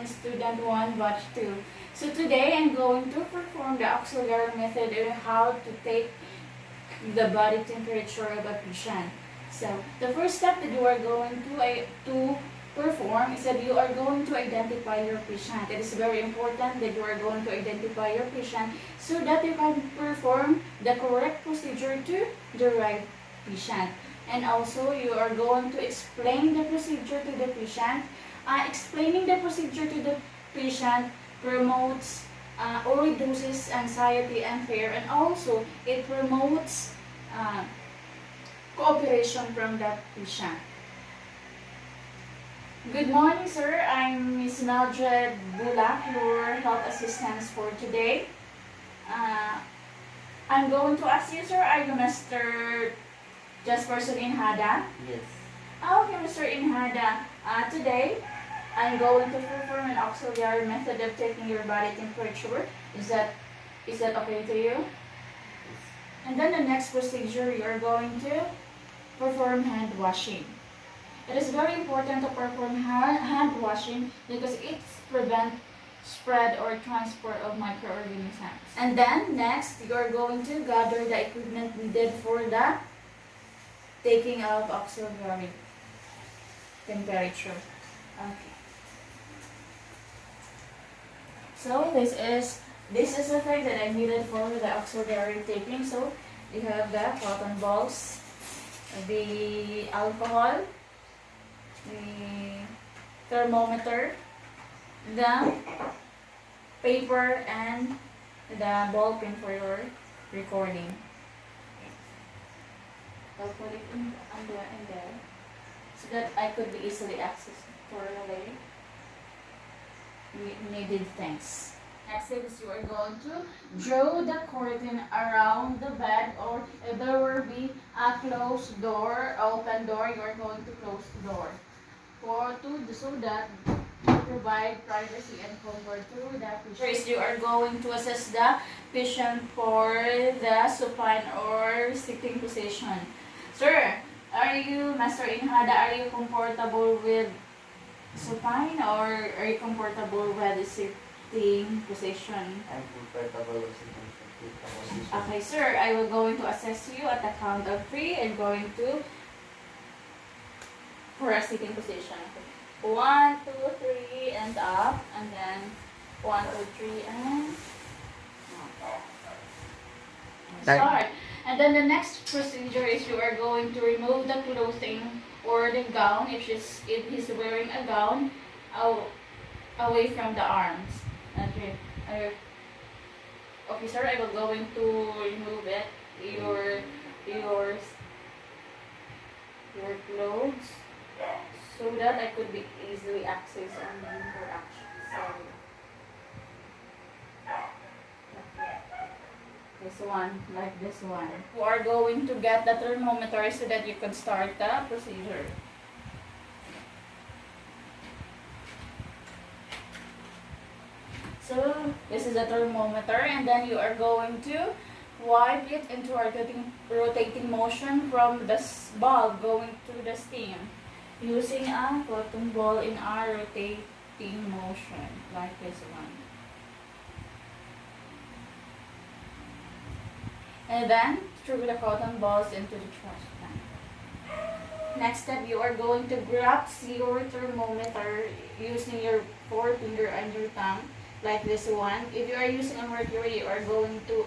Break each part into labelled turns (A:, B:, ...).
A: in Student 1 Batch 2. So today I'm going to perform the auxiliary method on how to take the body temperature of a patient. So the first step that you are going to perform is that you are going to identify your patient. It is very important that you are going to identify your patient so that you can perform the correct procedure to the right patient. And also, you are going to explain the procedure to the patient. Explaining the procedure to the patient promotes or reduces anxiety and fear, and also it promotes cooperation from the patient. Good morning, sir. I'm Miss Mildred Bulak, your health assistant for today. I'm going to ask you, sir, are you Mr. Jasperson Inhada?
B: Yes.
A: Okay, Mr. Inhada. Today, I'm going to perform an auxiliary method of taking your body temperature. Is that okay to you?
B: Yes.
A: And then the next procedure, you are going to perform hand washing. It is very important to perform hand washing because it prevents spread or transport of microorganisms. And then next, you are going to gather the equipment needed for the taking of auxiliary temperature. Okay. So this is the thing that I needed for the auxiliary taking. So you have the cotton balls, the alcohol, the thermometer, the paper, and the ball pen for your recording. I'll put it in there so that I could be easily accessed for later needed things. Next is you are going to draw the curtain around the bed, or if there will be a closed door, open door, you are going to close the door so that provide privacy and comfort to the patient. First, you are going to assess the patient for the supine or sitting position. Sir, are you, Master Inhada, are you comfortable with supine or are you comfortable with the sitting position?
B: I'm comfortable with sitting position.
A: Okay, sir, I will going to assess you at the count of 3 and going to for a sitting position. 1, 2, 3, and up, and then 1, 2, 3, and start. And then the next procedure is you are going to remove the clothing or the gown if he's wearing a gown away from the arms. Okay. Okay, sir, I will going to remove it. Your clothes, so that I could be easily access and interaction. So this one, like this one. You are going to get the thermometer so that you can start the procedure. So this is a thermometer, and then you are going to wipe it into a rotating motion from the bulb going to the stem, using a cotton ball in a rotating motion, like this one. And then throw the cotton balls into the trash can. Next step, you are going to grab your thermometer using your forefinger and your thumb, like this one. If you are using a mercury, you are going to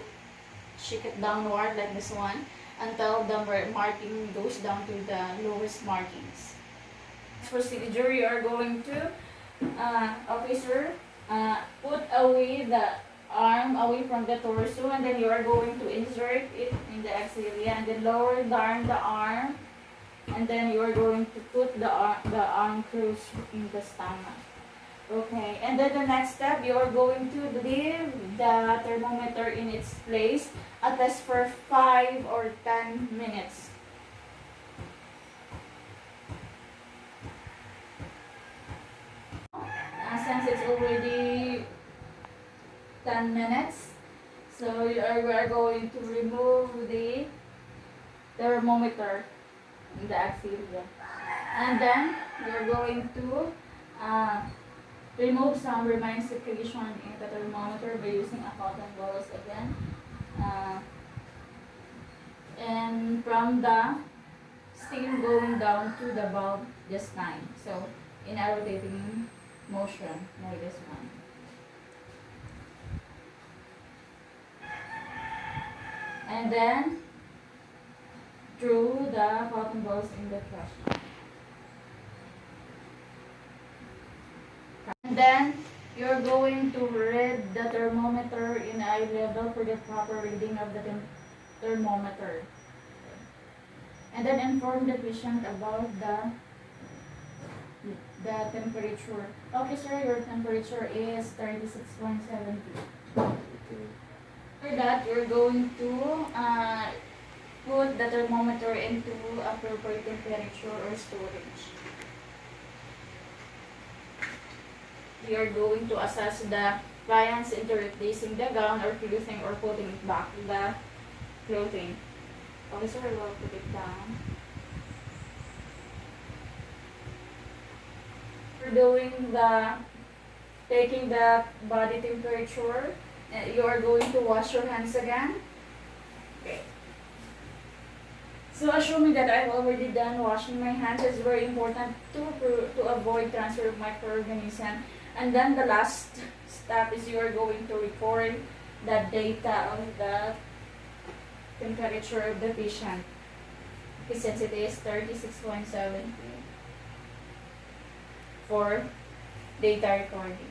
A: shake it downward like this one until the marking goes down to the lowest markings. Procedure, you are going to okay, sir, put away the arm away from the torso, and then you are going to insert it in the axilla, and then lower down the arm, and then you are going to put the arm close in the stomach. Okay, and then the next step, you are going to leave the thermometer in its place at least for 5 or 10 minutes. Since it's already 10 minutes, so we are going to remove the thermometer in the axilla, and then we are going to remove some remaining secretion in the thermometer by using a cotton balls again. And from the steam going down to the bulb this time. So, in a rotating motion, like this one. And then, throw the cotton balls in the trash can. And then, you're going to read the thermometer in eye level for the proper reading of the thermometer. And then inform the patient about the temperature. Okay, sir, your temperature is 36.72. After that, you're going to put the thermometer into appropriate temperature or storage. We are going to assess the clients into replacing the gown or clothing or putting it back the clothing. Okay, sir, I will put it down. We're doing taking the body temperature. You are going to wash your hands again. Okay. So assuming that I've already done washing my hands, it's very important to avoid transfer of microorganism. And then the last step is you are going to record the data of the temperature of the patient. Since it is 36.7 for data recording.